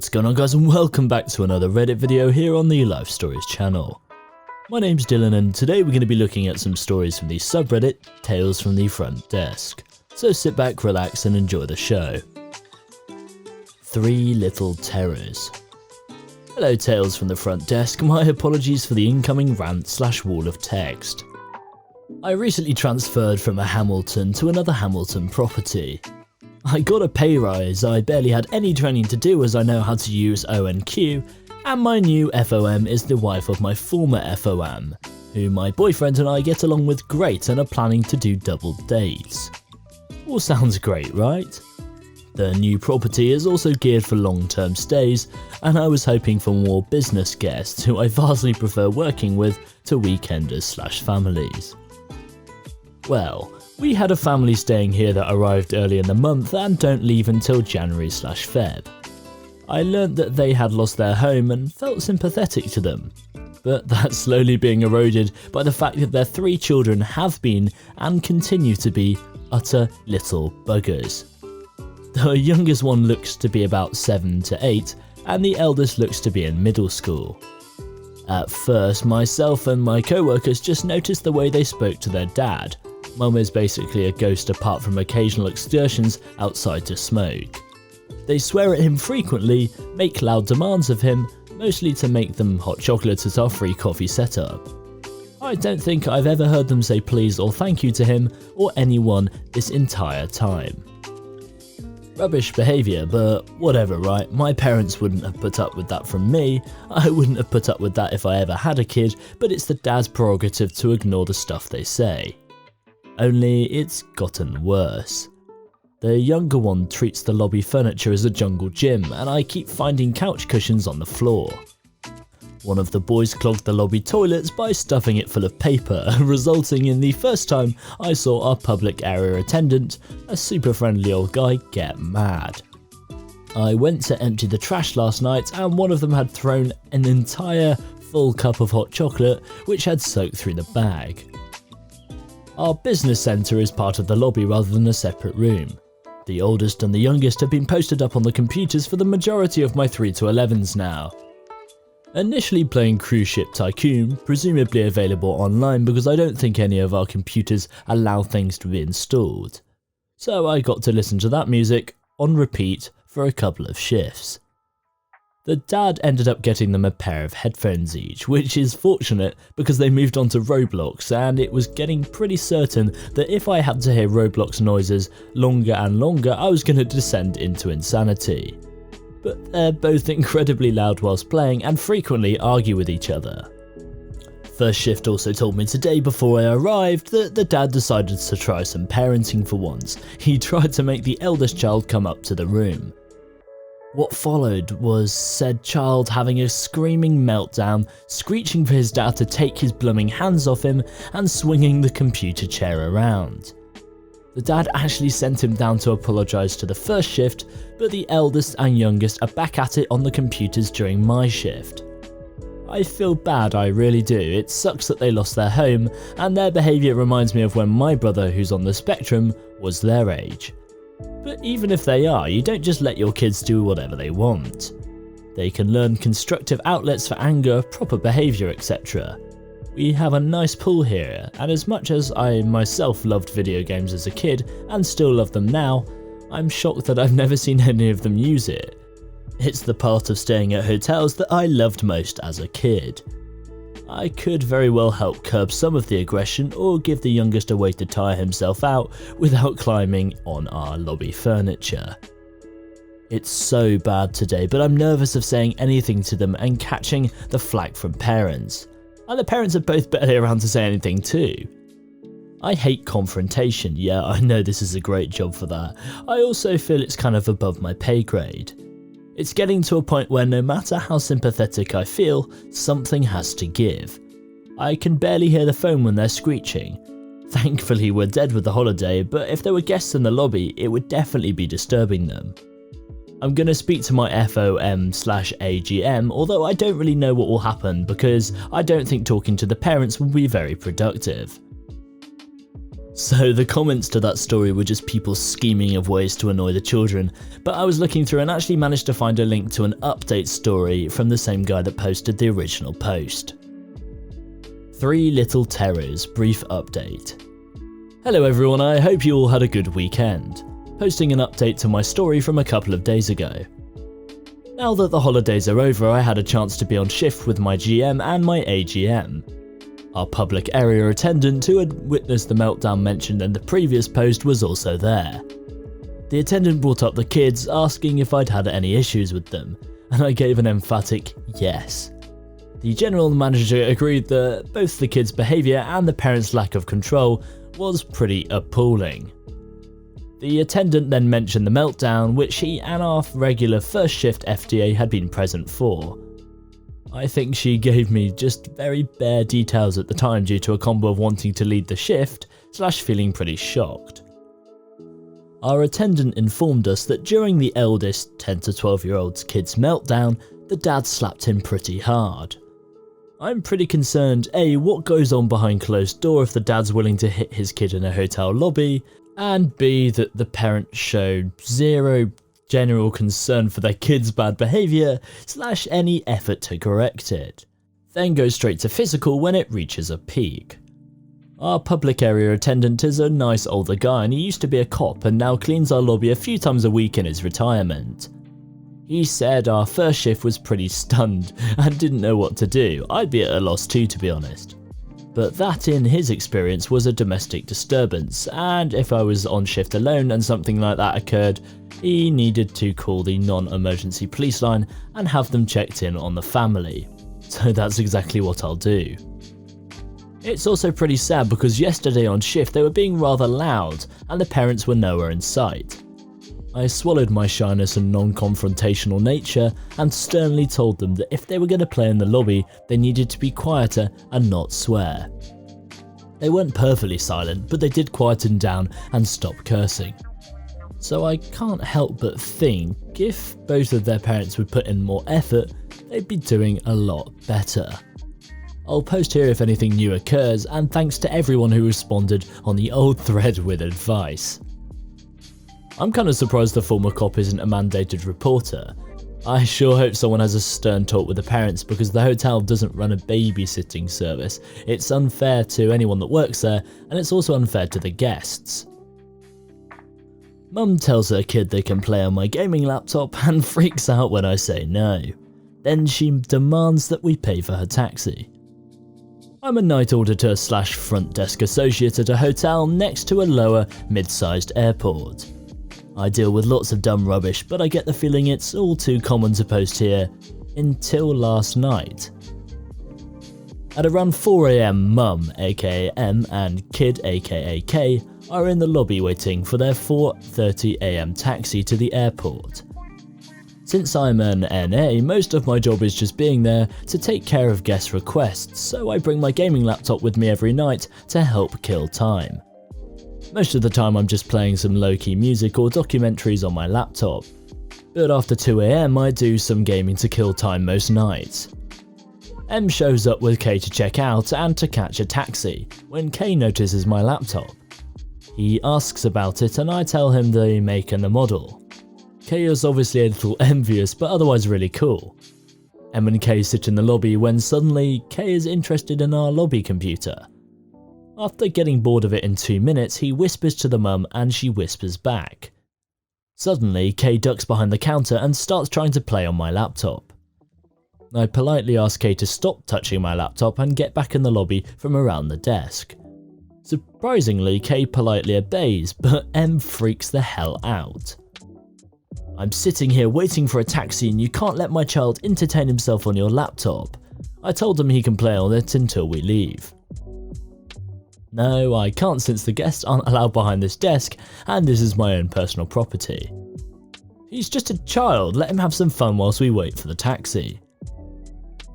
What's going on, guys, and welcome back to another Reddit video here on the Life Stories channel. My name's Dylan, and today we're going to be looking at some stories from the subreddit Tales from the Front Desk. So sit back, relax and enjoy the show. 3 Little Terrors. Hello Tales from the Front Desk, my apologies for the incoming rant/wall of text. I recently transferred from a Hamilton to another Hamilton property. I got a pay rise, I barely had any training to do as I know how to use ONQ, and my new FOM is the wife of my former FOM, who my boyfriend and I get along with great and are planning to do double dates. All sounds great, right? The new property is also geared for long-term stays, and I was hoping for more business guests who I vastly prefer working with to weekenders/families. Well, we had a family staying here that arrived early in the month and don't leave until January/Feb. I learnt that they had lost their home and felt sympathetic to them, but that's slowly being eroded by the fact that their 3 children have been and continue to be utter little buggers. The youngest one looks to be about 7 to 8 and the eldest looks to be in middle school. At first, myself and my co-workers just noticed the way they spoke to their dad. Mum is basically a ghost apart from occasional excursions outside to smoke. They swear at him frequently, make loud demands of him, mostly to make them hot chocolate at our free coffee setup. I don't think I've ever heard them say please or thank you to him or anyone this entire time. Rubbish behaviour, but whatever, right? My parents wouldn't have put up with that from me, I wouldn't have put up with that if I ever had a kid, but it's the dad's prerogative to ignore the stuff they say. Only it's gotten worse. The younger one treats the lobby furniture as a jungle gym, and I keep finding couch cushions on the floor. One of the boys clogged the lobby toilets by stuffing it full of paper, resulting in the first time I saw our public area attendant, a super friendly old guy, get mad. I went to empty the trash last night and one of them had thrown an entire full cup of hot chocolate which had soaked through the bag. Our business centre is part of the lobby rather than a separate room. The oldest and the youngest have been posted up on the computers for the majority of my 3 to 11s now. Initially playing Cruise Ship Tycoon, presumably available online because I don't think any of our computers allow things to be installed. So I got to listen to that music on repeat for a couple of shifts. The dad ended up getting them a pair of headphones each, which is fortunate because they moved on to Roblox and it was getting pretty certain that if I had to hear Roblox noises longer and longer I was going to descend into insanity. But they're both incredibly loud whilst playing and frequently argue with each other. First shift also told me today before I arrived that the dad decided to try some parenting for once. He tried to make the eldest child come up to the room. What followed was said child having a screaming meltdown, screeching for his dad to take his blooming hands off him and swinging the computer chair around. The dad actually sent him down to apologise to the first shift, but the eldest and youngest are back at it on the computers during my shift. I feel bad, I really do. It sucks that they lost their home, and their behaviour reminds me of when my brother, who's on the spectrum, was their age. But even if they are, you don't just let your kids do whatever they want. They can learn constructive outlets for anger, proper behaviour, etc. We have a nice pool here, and as much as I myself loved video games as a kid and still love them now, I'm shocked that I've never seen any of them use it. It's the part of staying at hotels that I loved most as a kid. I could very well help curb some of the aggression or give the youngest a way to tire himself out without climbing on our lobby furniture. It's so bad today, but I'm nervous of saying anything to them and catching the flack from parents. And the parents are both barely around to say anything too. I hate confrontation, yeah, I know this is a great job for that. I also feel it's kind of above my pay grade. It's getting to a point where no matter how sympathetic I feel, something has to give. I can barely hear the phone when they're screeching. Thankfully we're dead with the holiday, but if there were guests in the lobby, it would definitely be disturbing them. I'm going to speak to my FOM/AGM, although I don't really know what will happen because I don't think talking to the parents will be very productive. So the comments to that story were just people scheming of ways to annoy the children, but I was looking through and actually managed to find a link to an update story from the same guy that posted the original post. 3 Little Terrors brief update. Hello everyone, I hope you all had a good weekend. Posting an update to my story from a couple of days ago. Now that the holidays are over, I had a chance to be on shift with my GM and my AGM. Our public area attendant, who had witnessed the meltdown mentioned in the previous post, was also there. The attendant brought up the kids, asking if I'd had any issues with them, and I gave an emphatic yes. The general manager agreed that both the kids' behaviour and the parents' lack of control was pretty appalling. The attendant then mentioned the meltdown, which he and our regular first shift FDA had been present for. I think she gave me just very bare details at the time due to a combo of wanting to lead the shift / feeling pretty shocked. Our attendant informed us that during the eldest 10 to 12-year-old's kid's meltdown, the dad slapped him pretty hard. I'm pretty concerned A, what goes on behind closed door if the dad's willing to hit his kid in a hotel lobby, and B, that the parent showed zero general concern for their kids' bad behaviour / any effort to correct it, then goes straight to physical when it reaches a peak. Our public area attendant is a nice older guy and he used to be a cop and now cleans our lobby a few times a week in his retirement. He said our first shift was pretty stunned and didn't know what to do. I'd be at a loss too, to be honest. But that in his experience was a domestic disturbance, and if I was on shift alone and something like that occurred, he needed to call the non-emergency police line and have them checked in on the family. So that's exactly what I'll do. It's also pretty sad because yesterday on shift they were being rather loud and the parents were nowhere in sight. I swallowed my shyness and non-confrontational nature and sternly told them that if they were going to play in the lobby, they needed to be quieter and not swear. They weren't perfectly silent, but they did quieten down and stop cursing. So I can't help but think if both of their parents would put in more effort, they'd be doing a lot better. I'll post here if anything new occurs, and thanks to everyone who responded on the old thread with advice. I'm kind of surprised the former cop isn't a mandated reporter. I sure hope someone has a stern talk with the parents because the hotel doesn't run a babysitting service. It's unfair to anyone that works there, and it's also unfair to the guests. Mum tells her kid they can play on my gaming laptop and freaks out when I say no. Then she demands that we pay for her taxi. I'm a night auditor / front desk associate at a hotel next to a lower mid-sized airport. I deal with lots of dumb rubbish, but I get the feeling it's all too common to post here until last night. At around 4 AM, Mum aka M and Kid aka K are in the lobby waiting for their 4:30 AM taxi to the airport. Since I'm an NA, most of my job is just being there to take care of guest requests, so I bring my gaming laptop with me every night to help kill time. Most of the time I'm just playing some low-key music or documentaries on my laptop, but after 2 AM I do some gaming to kill time most nights. M shows up with K to check out and to catch a taxi when K notices my laptop. He asks about it and I tell him the make and the model. K is obviously a little envious but otherwise really cool. M and K sit in the lobby when suddenly K is interested in our lobby computer. After getting bored of it in 2 minutes, he whispers to the mum and she whispers back. Suddenly, K ducks behind the counter and starts trying to play on my laptop. I politely ask K to stop touching my laptop and get back in the lobby from around the desk. Surprisingly, K politely obeys, but M freaks the hell out. I'm sitting here waiting for a taxi and you can't let my child entertain himself on your laptop. I told him he can play on it until we leave. No, I can't since the guests aren't allowed behind this desk and this is my own personal property. He's just a child, let him have some fun whilst we wait for the taxi.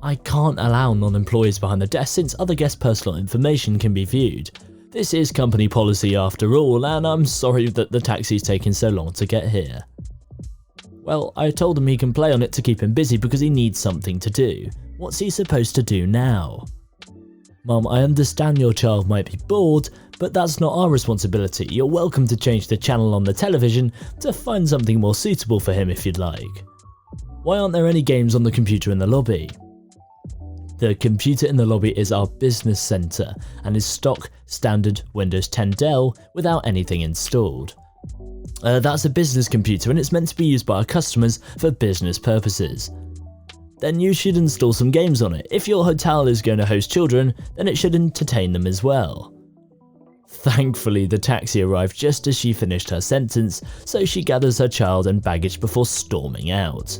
I can't allow non-employees behind the desk since other guests' personal information can be viewed. This is company policy after all, and I'm sorry that the taxi's taking so long to get here. Well, I told him he can play on it to keep him busy because he needs something to do. What's he supposed to do now? Mum, I understand your child might be bored, but that's not our responsibility. You're welcome to change the channel on the television to find something more suitable for him if you'd like. Why aren't there any games on the computer in the lobby? The computer in the lobby is our business center and is stock standard Windows 10 Dell without anything installed. That's a business computer and it's meant to be used by our customers for business purposes. Then you should install some games on it. If your hotel is going to host children, then it should entertain them as well. Thankfully, the taxi arrived just as she finished her sentence, so she gathers her child and baggage before storming out.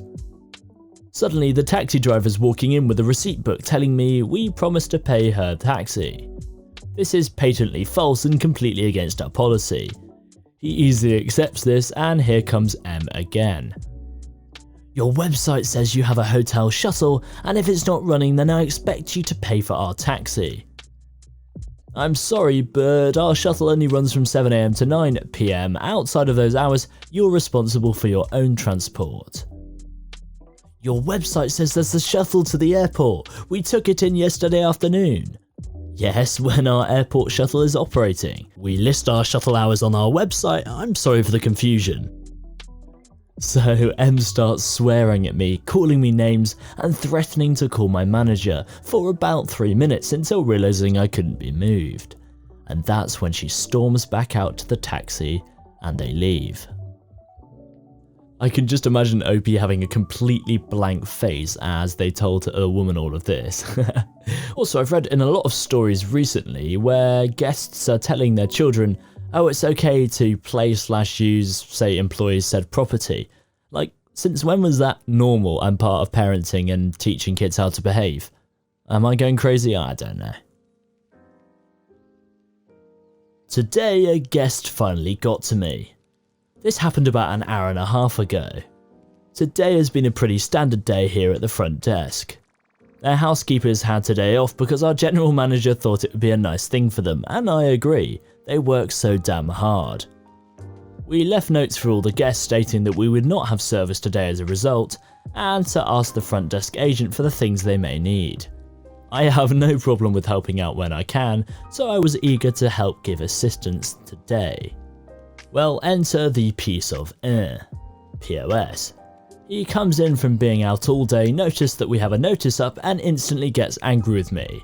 Suddenly, the taxi driver's walking in with a receipt book telling me we promised to pay her taxi. This is patently false and completely against our policy. He easily accepts this, and here comes M again. Your website says you have a hotel shuttle, and if it's not running, then I expect you to pay for our taxi. I'm sorry, but our shuttle only runs from 7 AM to 9 PM. Outside of those hours, you're responsible for your own transport. Your website says there's a shuttle to the airport. We took it in yesterday afternoon. Yes, when our airport shuttle is operating. We list our shuttle hours on our website. I'm sorry for the confusion. So M starts swearing at me, calling me names and threatening to call my manager for about 3 minutes until realizing I couldn't be moved. And that's when she storms back out to the taxi and they leave. I can just imagine Opie having a completely blank face as they told a woman all of this. Also, I've read in a lot of stories recently where guests are telling their children, oh, it's okay to play/use, say, employees' said property. Like, since when was that normal and part of parenting and teaching kids how to behave? Am I going crazy? I don't know. Today, a guest finally got to me. This happened about an hour and a half ago. Today has been a pretty standard day here at the front desk. Our housekeepers had today off because our general manager thought it would be a nice thing for them, and I agree, they work so damn hard. We left notes for all the guests stating that we would not have service today as a result, and to ask the front desk agent for the things they may need. I have no problem with helping out when I can, so I was eager to help give assistance today. Well, enter the piece of POS. He comes in from being out all day, noticed that we have a notice up and instantly gets angry with me.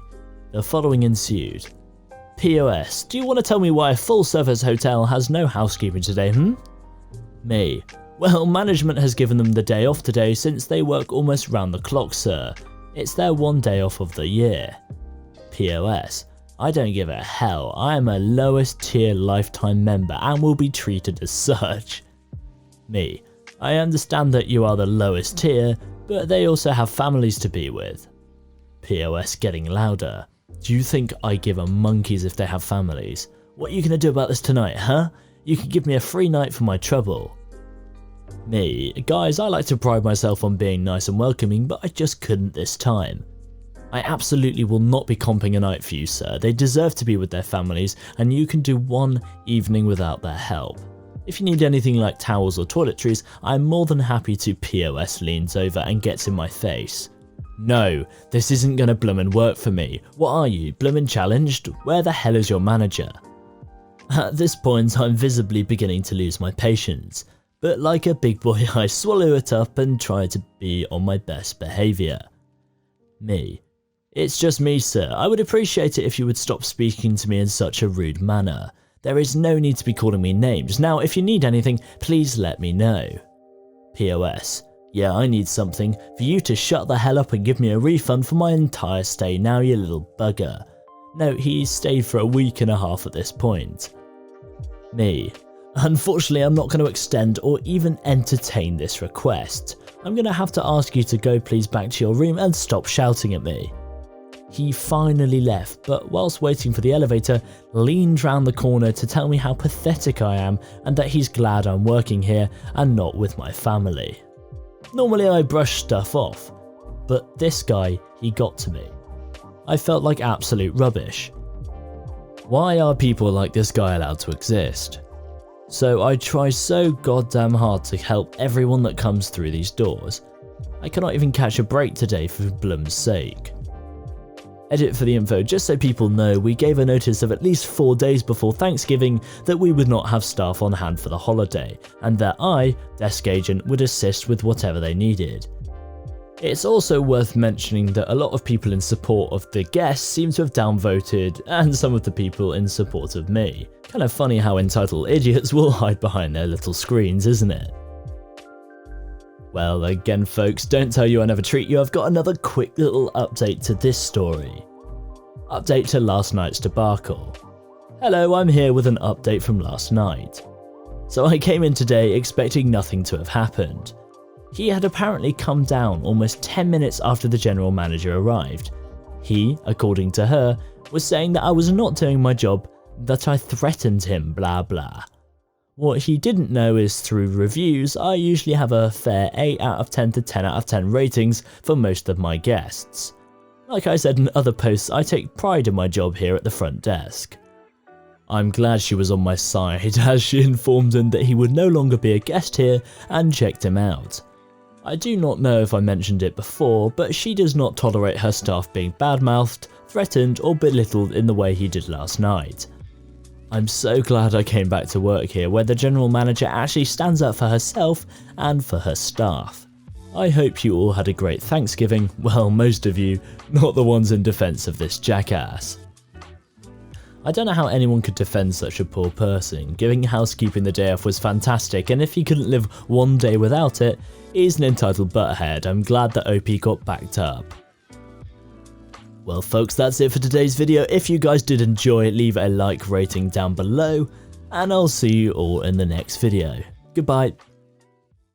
The following ensued. POS, do you want to tell me why a full service hotel has no housekeeping today, Me. Well, management has given them the day off today since they work almost round the clock, sir. It's their one day off of the year. POS. I don't give a hell, I am a lowest tier lifetime member and will be treated as such. Me. I understand that you are the lowest tier, but they also have families to be with. POS getting louder. Do you think I give a monkeys if they have families? What are you gonna do about this tonight, huh? You can give me a free night for my trouble. Me. Guys, I like to pride myself on being nice and welcoming, but I just couldn't this time. I absolutely will not be comping a night for you, sir. They deserve to be with their families, and you can do one evening without their help. If you need anything like towels or toiletries, I'm more than happy to. POS leans over and gets in my face. No, this isn't gonna bloomin' work for me. What are you, bloomin' challenged? Where the hell is your manager? At this point, I'm visibly beginning to lose my patience, but like a big boy, I swallow it up and try to be on my best behaviour. Me. It's just me, sir. I would appreciate it if you would stop speaking to me in such a rude manner. There is no need to be calling me names. Now, if you need anything, please let me know. POS. Yeah, I need something. For you to shut the hell up and give me a refund for my entire stay now, you little bugger. No, he stayed for a week and a half at this point. Me. Unfortunately, I'm not going to extend or even entertain this request. I'm going to have to ask you to go please back to your room and stop shouting at me. He finally left, but whilst waiting for the elevator, leaned round the corner to tell me how pathetic I am and that he's glad I'm working here and not with my family. Normally I brush stuff off, but this guy, he got to me. I felt like absolute rubbish. Why are people like this guy allowed to exist? So I try so goddamn hard to help everyone that comes through these doors. I cannot even catch a break today for Blum's sake. Edit for the info, just so people know, we gave a notice of at least 4 days before Thanksgiving that we would not have staff on hand for the holiday, and that I, desk agent, would assist with whatever they needed. It's also worth mentioning that a lot of people in support of the guests seem to have downvoted, and some of the people in support of me. Kind of funny how entitled idiots will hide behind their little screens, isn't it? Well, again folks, don't tell you I never treat you, I've got another quick little update to this story. Update to last night's debacle. Hello, I'm here with an update from last night. So I came in today expecting nothing to have happened. He had apparently come down almost 10 minutes after the general manager arrived. He, according to her, was saying that I was not doing my job, that I threatened him, blah blah. What he didn't know is through reviews, I usually have a fair 8 out of 10 to 10 out of 10 ratings for most of my guests. Like I said in other posts, I take pride in my job here at the front desk. I'm glad she was on my side as she informed him that he would no longer be a guest here and checked him out. I do not know if I mentioned it before, but she does not tolerate her staff being badmouthed, threatened or belittled in the way he did last night. I'm so glad I came back to work here where the general manager actually stands up for herself and for her staff. I hope you all had a great Thanksgiving, well most of you, not the ones in defense of this jackass. I don't know how anyone could defend such a poor person. Giving housekeeping the day off was fantastic, and if he couldn't live one day without it, he's an entitled butthead. I'm glad that OP got backed up. Well folks, that's it for today's video. If you guys did enjoy it, leave a like rating down below, and I'll see you all in the next video. Goodbye.